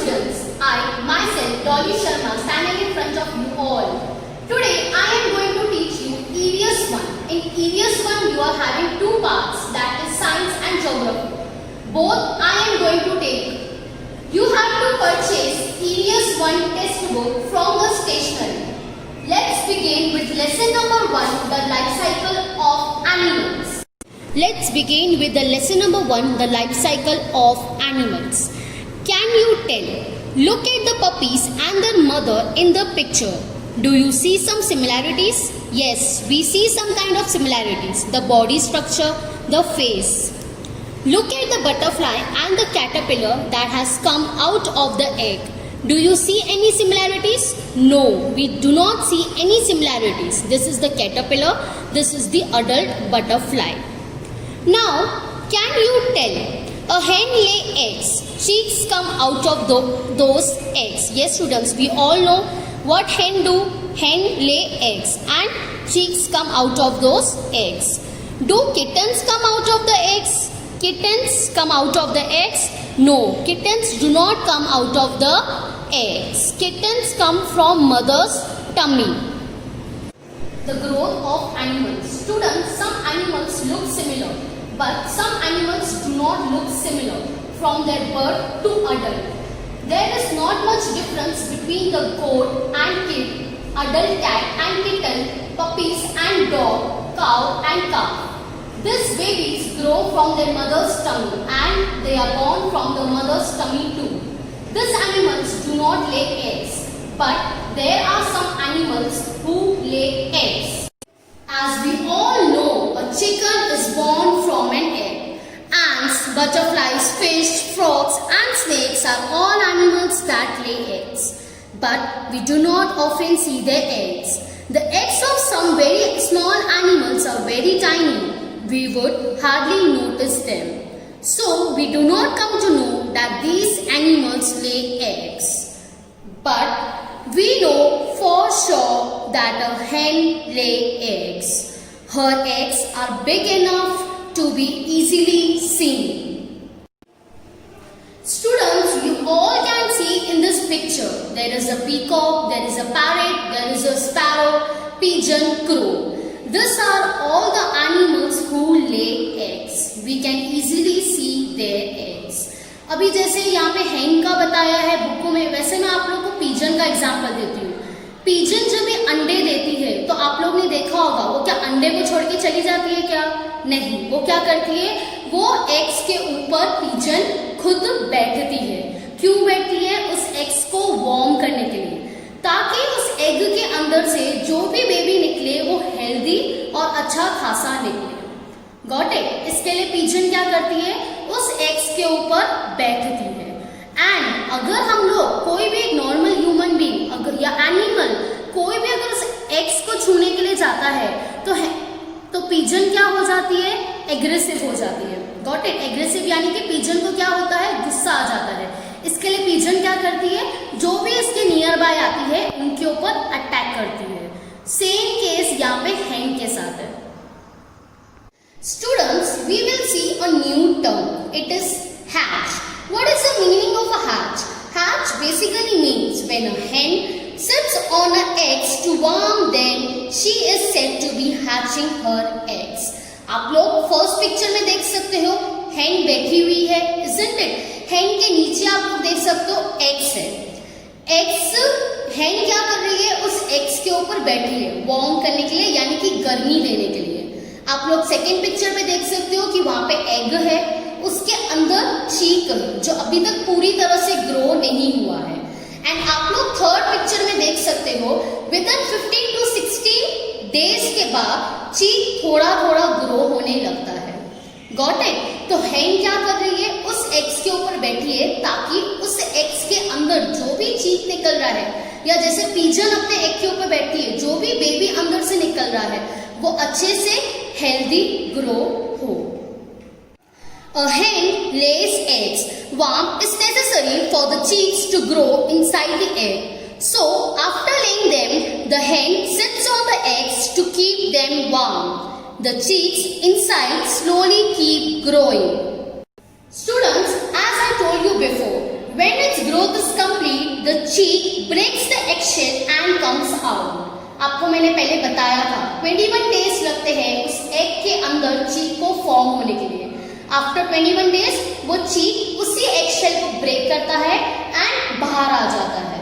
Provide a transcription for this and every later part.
students, I myself Dolly Sharma standing in front of you all. Today I am going to teach you EVS 1. In EVS 1 you are having two parts, that is science and geography. Both I am going to take. You have to purchase EVS 1 textbook from the stationery. Let's begin with lesson number 1, the life cycle of animals. Let's begin with the lesson number 1, the life cycle of animals. Can you tell? Look at the puppies and their mother in the picture. Do you see some similarities? Yes, we see some kind of similarities. The body structure, the face. Look at the butterfly and the caterpillar that has come out of the egg. Do you see any similarities? No, we do not see any similarities. This is the caterpillar, this is the adult butterfly. Now, can you tell? A hen lay eggs. Chicks come out of those eggs. Yes, students, we all know what hen do. Hen lay eggs and chicks come out of those eggs. Do kittens come out of the eggs? Kittens come out of the eggs? No, kittens do not come out of the eggs. Kittens come from mother's tummy. The growth of animals. Students, some animals look similar, but some animals do not look similar from their birth to adult. There is not much difference between the goat and kid, adult cat and kitten, puppies and dog, cow and calf. These babies grow from their mother's tummy and they are born from the mother's tummy too. These animals do not lay eggs, but there are some animals who lay eggs. As we all know, a chicken is born from an egg. Ants, butterflies, fish, frogs and snakes are all animals that lay eggs. But we do not often see their eggs. The eggs of some very small animals are very tiny. We would hardly notice them. So we do not come to know that these animals lay eggs. But we know for sure that a hen lay eggs. Her eggs are big enough to be easily seen. Students, you all can see in this picture, there is a peacock, there is a parrot, there is a sparrow, pigeon, crow. These are all the animals who lay eggs. We can easily see their eggs. अभी जैसे यहाँ पे hen का बताया है book में, वैसे मैं आप लोगों को pigeon का एग्जाम्पल देती हूँ. पिजन जब ये अंडे देती है तो आप लोग ने देखा होगा वो क्या अंडे को छोड़ के चली जाती है क्या? नहीं, वो क्या करती है? वो एग्स के ऊपर पिजन खुद बैठती है. क्यों बैठती है? उस एग्स को वार्म करने के लिए, ताकि उस एग के अंदर से जो भी बेबी निकले वो हेल्दी और अच्छा खासा निकले. Got it? इसके लिए पिजन क्या करती है? उस एग्स के ऊपर बैठती है. एंड अगर हम लोग कोई भी एक नॉर्मल ह्यूमन बीइंग अगर या एनिमल कोई भी अगर उस एग्स को छूने के लिए जाता है तो पिजन क्या हो जाती है? एग्रेसिव हो जाती है. Got it? एग्रेसिव यानी कि पिजन को क्या होता है? गुस्सा आ जाता है. इसके लिए पिजन क्या करती है? जो भी इसके नियर बाय आती है उनके ऊपर अटैक करती है. सेम केस यहाँ पे hen के साथ है. Students, we will see a new term. It is hatch. What is the meaning of a hatch? Hatch basically means when a hen sits on her eggs to warm them, she is said to be hatching her eggs. आप लोग first picture में देख सकते हो hen बैठी हुई है, isn't it? hen के नीचे आप लोग देख सकते हो eggs है. eggs hen क्या कर रही है? उस eggs के ऊपर बैठी है वार्म करने के लिए, यानी कि गर्मी देने के लिए. आप लोग सेकेंड पिक्चर में देख सकते हो कि वहां पे एग है, उसके अंदर चीक जो अभी तक पूरी तरह से ग्रो नहीं हुआ है. एंड आप लोग थर्ड पिक्चर में देख सकते हो विद इन 15 to 16 डेज के बाद चीक थोड़ा थोड़ा ग्रो होने लगता है. Got it? तो hen क्या कर रही है? उस एग्स के ऊपर बैठी है ताकि उस एग्स के अंदर जो भी चीक निकल रहा है, या जैसे पिजन अपने एग के ऊपर बैठी है, जो भी बेबी अंदर से निकल रहा है वो अच्छे से हेल्दी ग्रो हो. A hen lays eggs. Warmth is necessary for the chicks to grow inside the egg. So, after laying them, the hen sits on the eggs to keep them warm. The chicks inside slowly keep growing. Students, as I told you before, when its growth is the cheek breaks the eggshell and comes out. आपको मैंने पहले बताया था 21 days लगते हैं उस egg के अंदर चीक को फॉर्म होने के लिए. आफ्टर 21 डेज वो चीक उसी एगशेल को ब्रेक करता है एंड बाहर आ जाता है.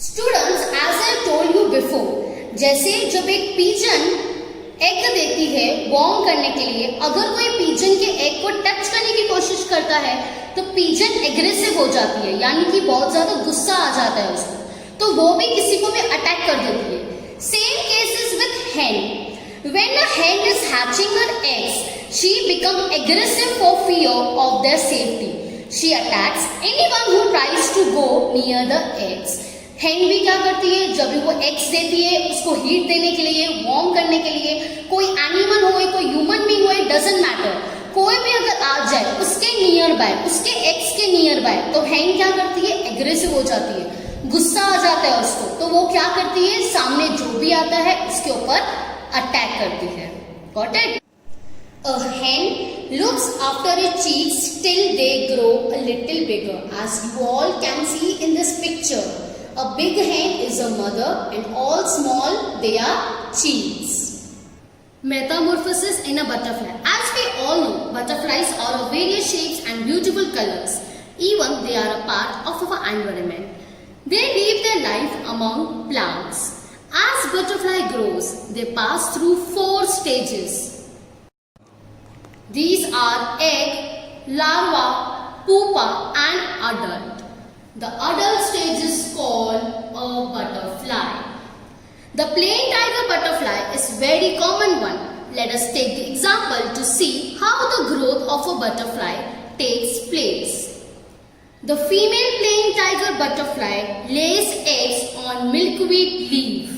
Students, as I told you before, जैसे जब एक पीजन एग देती है वॉर्म करने के लिए, अगर कोई पीजन के एग को टच करने की कोशिश करता है तो पीजन एग्रेसिव हो जाती है, यानी कि बहुत ज्यादा गुस्सा आ जाता है उसको, तो वो भी किसी को भी अटैक कर देती है. Same cases with hen. When a hen is hatching her eggs, she becomes aggressive for fear of their safety. She attacks anyone who tries to go near the eggs. hen भी क्या करती है, जब भी वो एग्स देती है उसको हीट देने के लिए, वार्म करने के लिए, कोई एनिमल हो, कोई ह्यूमन बीइंग हो, इट डजंट मैटर, कोई भी अगर आ जाए उसके नियर बाय, उसके एग्स के नियर बाय, तो hen क्या करती है, एग्रेसिव हो जाती है, गुस्सा आ जाता है उसको, तो वो क्या करती है, सामने जो भी आता है उसके ऊपर अटैक करती है. Got it? A hen looks after its chicks till they grow a little bigger. As you all can see in this picture, a big hen is a mother and all small they are chicks. Metamorphosis in a butterfly. As we all know, butterflies are of various shapes and beautiful colors. Even they are a part of our environment. They live their life among plants. As butterfly grows, they pass through 4 stages. These are egg, larva, pupa and adult. The adult stage is called a butterfly. The plain tiger butterfly is very common one. Let us take the example to see how the growth of a butterfly takes place. The female plain tiger butterfly lays eggs on milkweed leaf.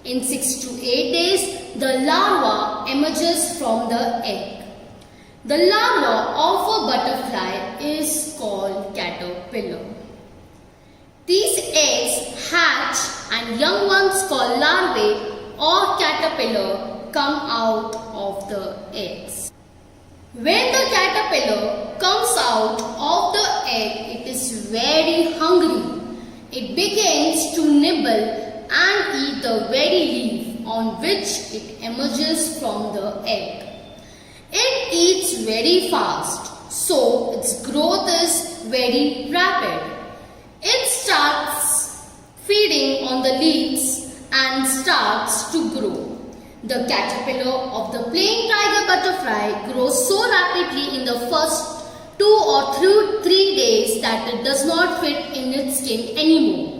In 6 to 8 days, the larva emerges from the egg. The larva of a butterfly is called caterpillar. These eggs hatch and young ones called larvae or caterpillar come out of the eggs. When the caterpillar comes out of the egg, it is very hungry. It begins to nibble and eat the very leaf on which it emerges from the egg. It eats very fast, so its growth is very rapid. It starts feeding on the leaves and starts to grow. The caterpillar of the plain tiger butterfly grows so rapidly in the first 2 or 3 days that it does not fit in its skin anymore.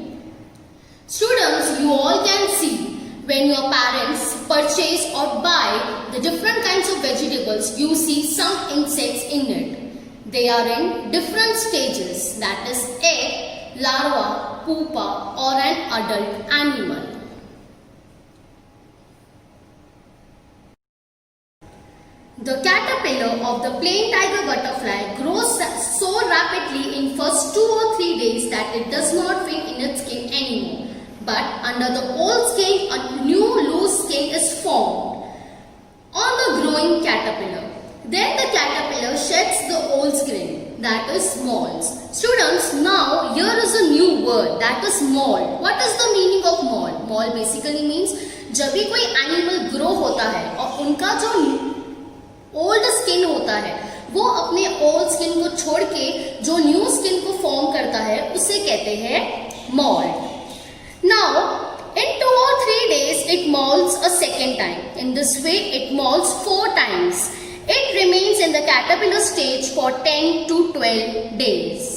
Students, you all can see when your parents purchase or buy the different kinds of vegetables, you see some insects in it. They are in different stages, that is egg, larva, pupa or an adult animal. The caterpillar of the plain tiger butterfly grows so rapidly in first 2 or 3 days that it does not fit in its skin anymore. But under the old skin, a new loose skin is formed on the growing caterpillar. Then the caterpillar sheds the old skin, that is molds. Students, now here is a new word, that is mold. What is the meaning of mold? Mold basically means जब भी कोई animal grow होता है और उनका जो old skin होता है वो अपने ओल्ड स्किन को छोड़ के जो न्यू स्किन को फॉर्म करता है उसे कहते हैं mould. Now in 2 or 3 days it molds a second time. In this way it molds 4 times. It remains in the caterpillar stage for 10 to 12 days.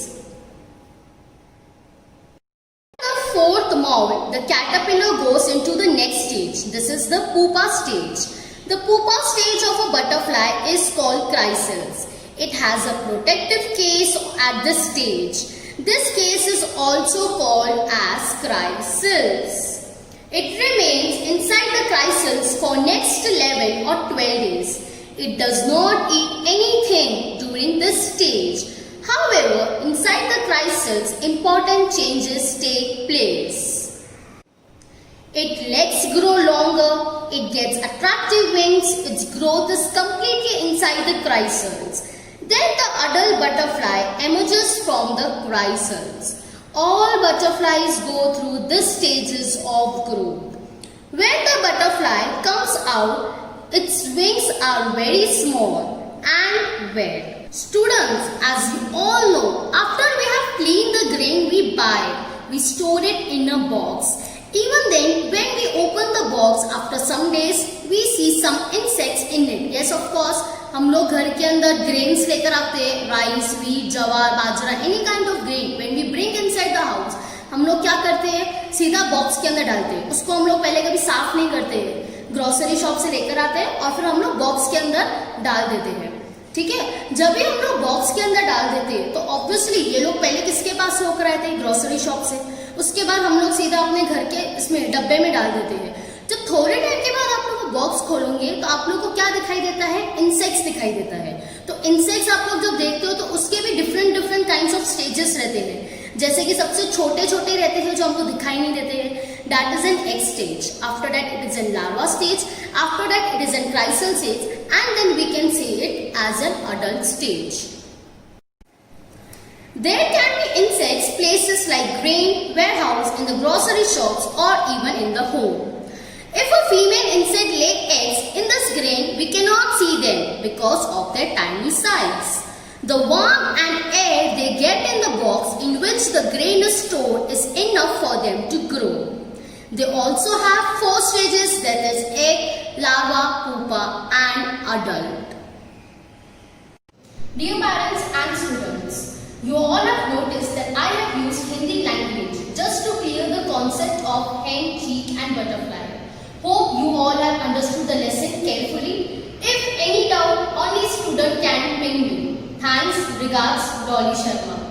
The 4th mold, the caterpillar goes into the next stage. This is the pupa stage. The pupa stage of a butterfly is called chrysalis. It has a protective case at this stage. This case is also called as chrysalis. It remains inside the chrysalis for next 11 or 12 days. It does not eat anything during this stage. However, inside the chrysalis, important changes take place. Its legs grow longer, it gets attractive wings, its growth is completely inside the chrysalis. Then the adult butterfly emerges from the chrysalis. All butterflies go through these stages of growth. When the butterfly comes out, its wings are very small and wet. Students, as you all know, after we have cleaned the grain we buy, we store it in a box. Even then, when we open the box after some days, we see some insects in it. Yes, of course, हम लोग घर के अंदर grains लेकर आते हैं, rice, wheat, जवार, बाजरा, any kind of grain. When we bring inside the house, हम लोग क्या करते हैं? सीधा बॉक्स के अंदर डालते हैं. उसको हम लोग पहले कभी साफ नहीं करते हैं. ग्रोसरी शॉप से लेकर आते हैं और फिर हम लोग बॉक्स के अंदर डाल देते हैं. ठीक है, जब भी हम लोग बॉक्स के अंदर डाल देते हैं तो ऑब्वियसली ये लोग पहले किसके पास से होकर आए थे? ग्रोसरी शॉप से. उसके बाद हम लोग सीधा अपने घर के इसमें डब्बे में डाल देते हैं. जब थोड़े टाइम के बाद आप लोग बॉक्स खोलोगे तो आप लोग को क्या दिखाई देता है? इंसेक्ट्स दिखाई देता है. तो इंसेक्ट्स आप लोग जब देखते हो तो उसके भी different different kinds of stages रहते हैं. जैसे कि सबसे छोटे छोटे रहते हैं जो हमको दिखाई नहीं देते हैं. That is an egg stage. After that it is an larva stage. After that it is an chrysalis stage and then we can see it as an adult stage. There can be insects places like grain, warehouse, in the grocery shops or even in the home. If a female insect lay eggs in this grain, we cannot see them because of their tiny size. The warmth and air they get in the box in which the grain is stored is enough for them to grow. They also have 4 stages, that is egg, larva, pupa and adult. Dear parents and students, you all have noticed that I have used Hindi language just to clear the concept of hen, cheek and butterfly. Hope you all have understood the lesson carefully. If any doubt, only student can ping me. Thanks, regards, Dolly Sharma.